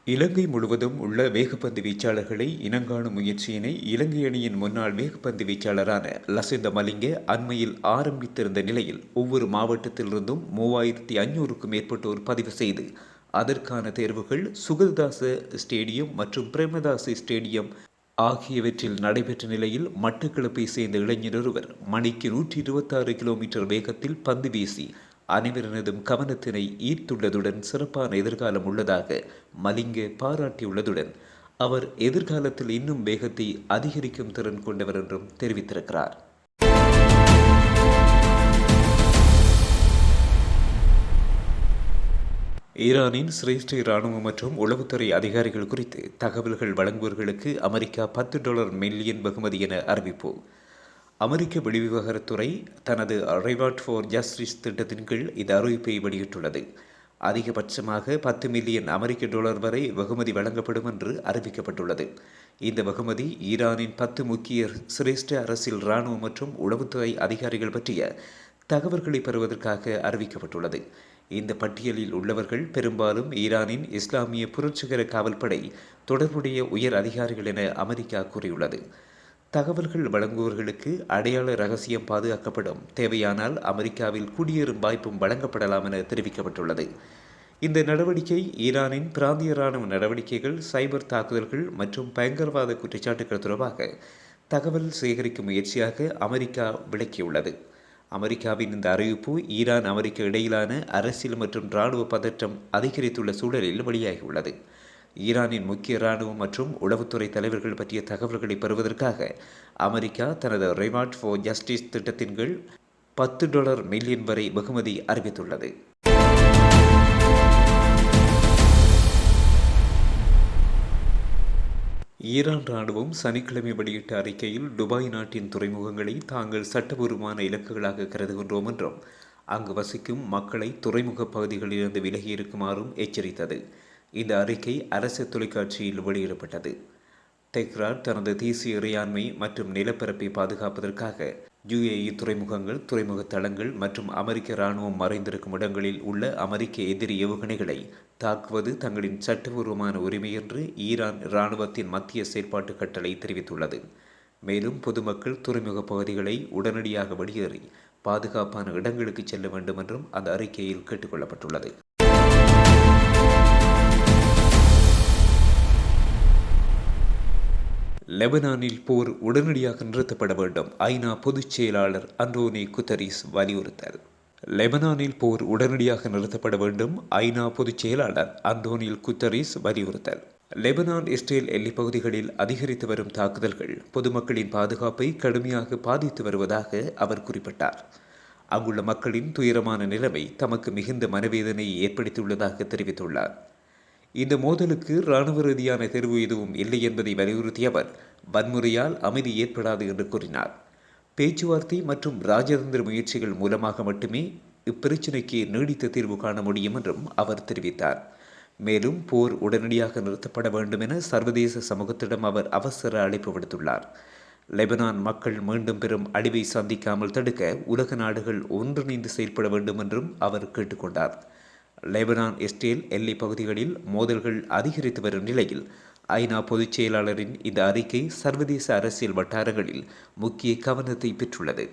இலங்கை முழுவதும் உள்ள வேகப்பந்து வீச்சாளர்களை இனங்காணும் முயற்சியினை இலங்கை அணியின் முன்னாள் வேகப்பந்து வீச்சாளரான லசிந்த மலிங்க அண்மையில் ஆரம்பித்திருந்த நிலையில் ஒவ்வொரு மாவட்டத்திலிருந்தும் 3500க்கும் மேற்பட்டோர் பதிவு செய்து அதற்கான தேர்வுகள் சுகதாச ஸ்டேடியம் மற்றும் பிரேமதாச ஸ்டேடியம் ஆகியவற்றில் நடைபெற்ற நிலையில் மட்டக்களப்பை சேர்ந்த இளைஞர் ஒருவர் மணிக்கு 126 கிலோமீட்டர் வேகத்தில் பந்து வீசி அனைவரினதும் கவனத்தினை ஈர்த்துள்ளதுடன் சிறப்பான எதிர்காலம் உள்ளதாக மலிங்க பாராட்டியுள்ளதுடன் அவர் எதிர்காலத்தில் இன்னும் வேகத்தை அதிகரிக்கும் திறன் கொண்டவர் என்றும் தெரிவித்திருக்கிறார். ஈரானின் சிரேஷ்ட இராணுவம் மற்றும் உளவுத்துறை அதிகாரிகள் குறித்து தகவல்கள் வழங்குபவர்களுக்கு அமெரிக்கா $10 மில்லியன் வெகுமதி என அறிவிப்பு. அமெரிக்க வெளிவிவகாரத்துறை தனது ரிவார்ட் ஃபார் ஜஸ்டிஸ் திட்டத்தின் கீழ் இந்த அறிவிப்பை வெளியிட்டுள்ளது. அதிகபட்சமாக $10 மில்லியன் வரை வெகுமதி வழங்கப்படும் என்று அறிவிக்கப்பட்டுள்ளது. இந்த வெகுமதி ஈரானின் 10 முக்கிய சிரேஷ்ட அரசியல் இராணுவ மற்றும் உளவுத்துறை அதிகாரிகள் பற்றிய தகவல்களை பெறுவதற்காக அறிவிக்கப்பட்டுள்ளது. இந்த பட்டியலில் உள்ளவர்கள் பெரும்பாலும் ஈரானின் இஸ்லாமிய புரட்சிகர காவல்படை தொடர்புடைய உயர் அதிகாரிகள் என அமெரிக்கா கூறியுள்ளது. தகவல்கள் வழங்குபவர்களுக்கு அடையாள ரகசியம் பாதுகாக்கப்படும், தேவையானால் அமெரிக்காவில் குடியேறும் வாய்ப்பும் வழங்கப்படலாம் என தெரிவிக்கப்பட்டுள்ளது. இந்த நடவடிக்கை ஈரானின் பிராந்திய இராணுவ நடவடிக்கைகள், சைபர் தாக்குதல்கள் மற்றும் பயங்கரவாத குற்றச்சாட்டுகள் தொடர்பாக தகவல் சேகரிக்கும் முயற்சியாக அமெரிக்கா விளக்கியுள்ளது. அமெரிக்காவின் இந்த அறிவிப்பு ஈரான் அமெரிக்க இடையிலான அரசியல் மற்றும் இராணுவ பதற்றம் அதிகரித்துள்ள சூழலில் வெளியாகியுள்ளது. ஈரானின் முக்கிய இராணுவ மற்றும் உளவுத்துறை தலைவர்கள் பற்றிய தகவல்களை பெறுவதற்காக அமெரிக்கா தனது ரிவார்ட் ஃபார் ஜஸ்டிஸ் திட்டத்தின் கீழ் $10 மில்லியன் வரை வெகுமதி அறிவித்துள்ளது. ஈரான் இராணுவம் சனிக்கிழமை வெளியிட்ட அறிக்கையில் துபாய் நாட்டின் துறைமுகங்களை தாங்கள் சட்டபூர்வமான இலக்குகளாக கருதுகின்றோம் என்றும் அங்கு வசிக்கும் மக்களை துறைமுக பகுதிகளிலிருந்து விலகி இருக்குமாறும் எச்சரித்தது. இந்த அறிக்கை அரசு தொலைக்காட்சியில் வெளியிடப்பட்டது. தெஹ்ரான் தனது தேசிய இறையாண்மை மற்றும் நிலப்பரப்பை பாதுகாப்பதற்காக UAE துறைமுகங்கள், துறைமுக தளங்கள் மற்றும் அமெரிக்க இராணுவம் மறைந்திருக்கும் இடங்களில் உள்ள அமெரிக்க எதிரி ஏவுகணைகளை தாக்குவது தங்களின் சட்டபூர்வமான உரிமை என்று ஈரான் இராணுவத்தின் மத்திய செயற்பாட்டு கட்டளை தெரிவித்துள்ளது. மேலும் பொதுமக்கள் துறைமுக பகுதிகளை உடனடியாக வெளியேறி பாதுகாப்பான இடங்களுக்கு செல்ல வேண்டும் என்றும் அந்த அறிக்கையில் கேட்டுக்கொள்ளப்பட்டுள்ளது. லெபனானில் போர் உடனடியாக நிறுத்தப்பட வேண்டும், ஐநா பொதுச் செயலாளர் அன்டோனியோ குட்டரீஸ் வலியுறுத்தல். லெபனானில் போர் உடனடியாக நிறுத்தப்பட வேண்டும், ஐநா பொதுச் செயலாளர் அன்டோனியோ குட்டரீஸ் வலியுறுத்தல். லெபனான் இஸ்ரேல் எல்லைப் பகுதிகளில் அதிகரித்து வரும் தாக்குதல்கள் பொதுமக்களின் பாதுகாப்பை கடுமையாக பாதித்து வருவதாக அவர் குறிப்பிட்டார். அங்குள்ள மக்களின் துயரமான நிலைமை தமக்கு மிகுந்த மனவேதனையை ஏற்படுத்தியுள்ளதாக தெரிவித்துள்ளார். இந்த மோதலுக்கு இராணுவ ரீதியான தேர்வு எதுவும் இல்லை என்பதை வலியுறுத்திய அவர் வன்முறையால் அமைதி ஏற்படாது என்று கூறினார். பேச்சுவார்த்தை மற்றும் இராஜதந்திர முயற்சிகள் மூலமாக மட்டுமே இப்பிரச்சினைக்கு நீடித்த தீர்வு காண முடியும் என்றும் அவர் தெரிவித்தார். மேலும் போர் உடனடியாக நிறுத்தப்பட வேண்டும் என சர்வதேச சமூகத்திடம் அவர் அவசர அழைப்பு விடுத்துள்ளார். லெபனான் மக்கள் மீண்டும் பெறும் அழிவை சந்திக்காமல் தடுக்க உலக நாடுகள் ஒன்றிணைந்து செயல்பட வேண்டும் என்றும் அவர் கேட்டுக்கொண்டார். லெபனான் இஸ்ரேல் எல்லை பகுதிகளில் மோதல்கள் அதிகரித்து வரும் நிலையில் ஐநா பொதுச் செயலாளரின் இந்த அறிக்கை சர்வதேச அரசியல் வட்டாரங்களில் முக்கிய கவனத்தை பெற்றுள்ளது.